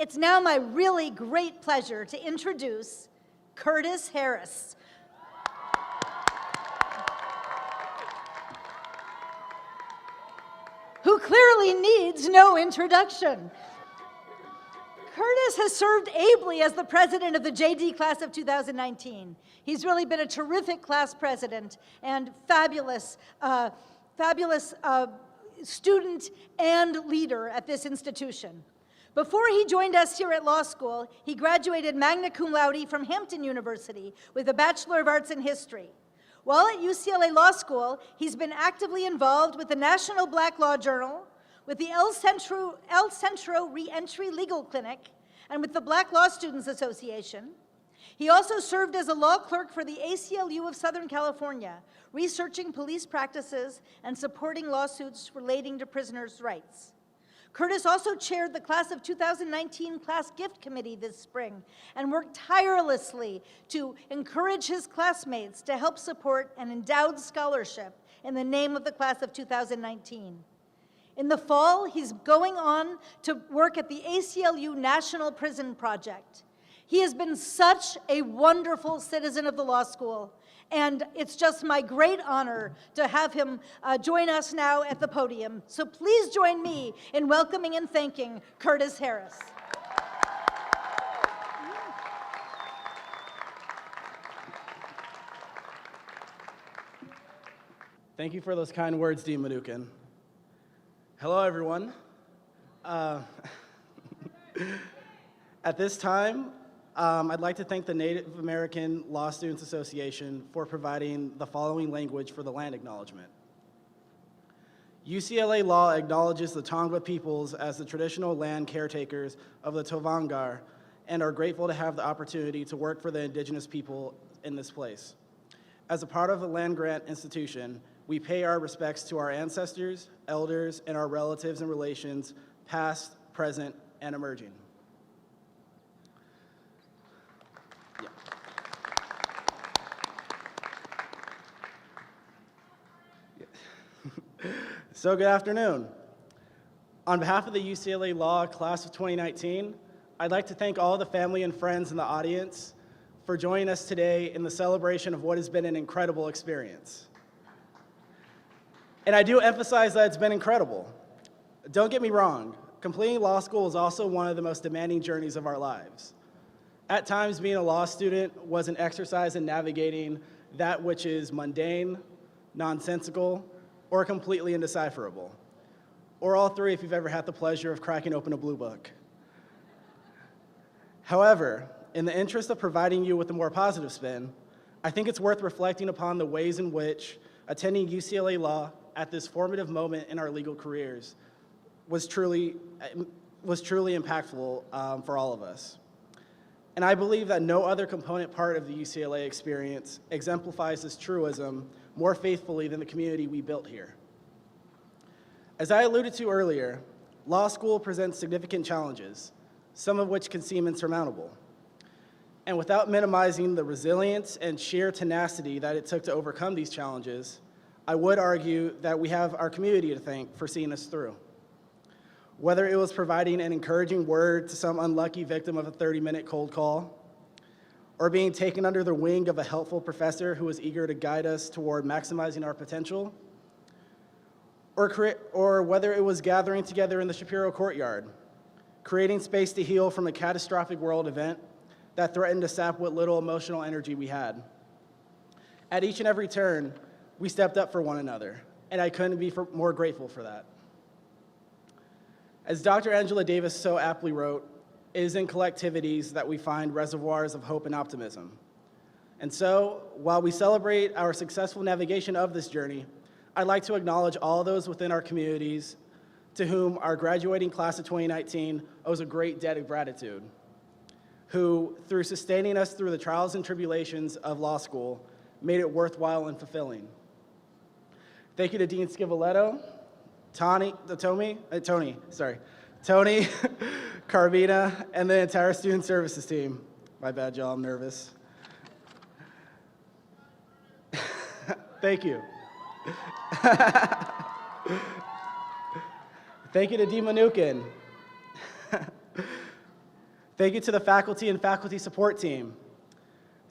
It's now my really great pleasure to introduce Curtis Harris. Who clearly needs no introduction. Curtis has served ably as the president of the JD class of 2019. He's really been a terrific class president and fabulous student and leader at this institution. Before he joined us here at law school, he graduated magna cum laude from Hampton University with a Bachelor of Arts in History. While at UCLA Law School, he's been actively involved with the National Black Law Journal, with the El Centro Reentry Legal Clinic, and with the Black Law Students Association. He also served as a law clerk for the ACLU of Southern California, researching police practices and supporting lawsuits relating to prisoners' rights. Curtis also chaired the class of 2019 class gift committee this spring and worked tirelessly to encourage his classmates to help support an endowed scholarship in the name of the class of 2019. In the fall, he's going on to work at the ACLU National Prison Project. He has been such a wonderful citizen of the law school, and it's just my great honor to have him join us now at the podium. So please join me in welcoming and thanking Curtis Harris. Thank you for those kind words, Dean Mnookin. Hello, everyone. At this time, I'd like to thank the Native American Law Students Association for providing the following language for the land acknowledgement. UCLA law acknowledges the Tongva peoples as the traditional land caretakers of the Tovangar and are grateful to have the opportunity to work for the indigenous people in this place. As a part of a land-grant institution, we pay our respects to our ancestors, elders, and our relatives and relations, past, present, and emerging. So good afternoon. On behalf of the UCLA Law Class of 2019, I'd like to thank all the family and friends in the audience for joining us today in the celebration of what has been an incredible experience. And I do emphasize that it's been incredible. Don't get me wrong, completing law school is also one of the most demanding journeys of our lives. At times, being a law student was an exercise in navigating that which is mundane, nonsensical, or completely indecipherable, or all three if you've ever had the pleasure of cracking open a blue book. However, in the interest of providing you with a more positive spin, I think it's worth reflecting upon the ways in which attending UCLA Law at this formative moment in our legal careers was truly impactful for all of us. And I believe that no other component part of the UCLA experience exemplifies this truism more faithfully than the community we built here. As I alluded to earlier, law school presents significant challenges, some of which can seem insurmountable. And without minimizing the resilience and sheer tenacity that it took to overcome these challenges, I would argue that we have our community to thank for seeing us through. Whether it was providing an encouraging word to some unlucky victim of a 30-minute cold call, or being taken under the wing of a helpful professor who was eager to guide us toward maximizing our potential, or whether it was gathering together in the Shapiro courtyard, creating space to heal from a catastrophic world event that threatened to sap what little emotional energy we had. At each and every turn, we stepped up for one another, and I couldn't be more grateful for that. As Dr. Angela Davis so aptly wrote, it is in collectivities that we find reservoirs of hope and optimism. And so, while we celebrate our successful navigation of this journey, I'd like to acknowledge all those within our communities to whom our graduating class of 2019 owes a great debt of gratitude, who, through sustaining us through the trials and tribulations of law school, made it worthwhile and fulfilling. Thank you to Dean Scivoletto, Tony, Carvina, and the entire student services team. My bad, y'all, I'm nervous. Thank you. Thank you to Dean Mnookin. Thank you to the faculty and faculty support team.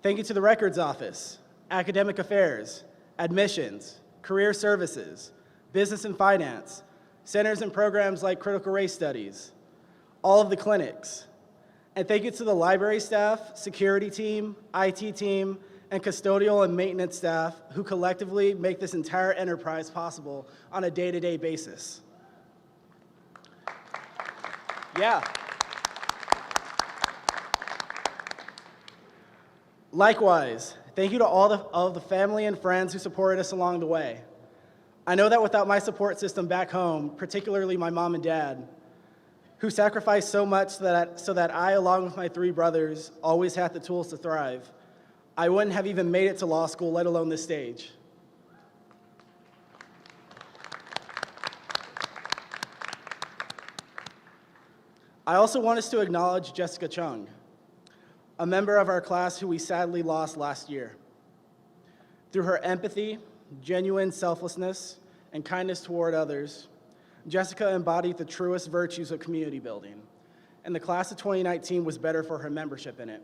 Thank you to the records office, academic affairs, admissions, career services, business and finance, centers and programs like critical race studies, all of the clinics. And thank you to the library staff, security team, IT team, and custodial and maintenance staff who collectively make this entire enterprise possible on a day-to-day basis. Yeah. Likewise, thank you to all of the family and friends who supported us along the way. I know that without my support system back home, particularly my mom and dad, who sacrificed so much so that I, along with my 3 brothers, always had the tools to thrive, I wouldn't have even made it to law school, let alone this stage. I also want us to acknowledge Jessica Chung, a member of our class who we sadly lost last year. Through her empathy, genuine selflessness, and kindness toward others, Jessica embodied the truest virtues of community building, and the class of 2019 was better for her membership in it.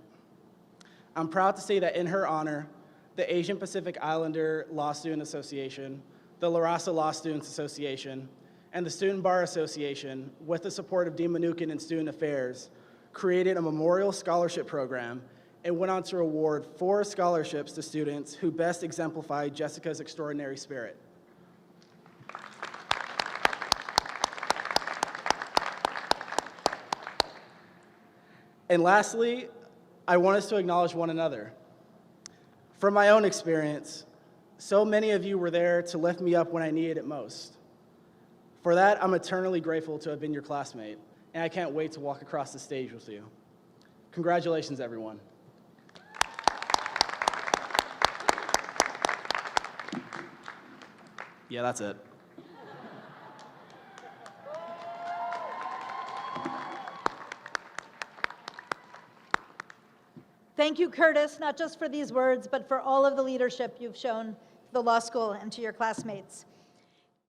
I'm proud to say that in her honor, the Asian Pacific Islander Law Student Association, the La Raza Law Students Association, and the Student Bar Association, with the support of Dean Mnuchin and Student Affairs, created a memorial scholarship program and went on to award 4 scholarships to students who best exemplified Jessica's extraordinary spirit. And lastly, I want us to acknowledge one another. From my own experience, so many of you were there to lift me up when I needed it most. For that, I'm eternally grateful to have been your classmate, and I can't wait to walk across the stage with you. Congratulations, everyone. Yeah, that's it. Thank you, Curtis, not just for these words, but for all of the leadership you've shown to the law school and to your classmates.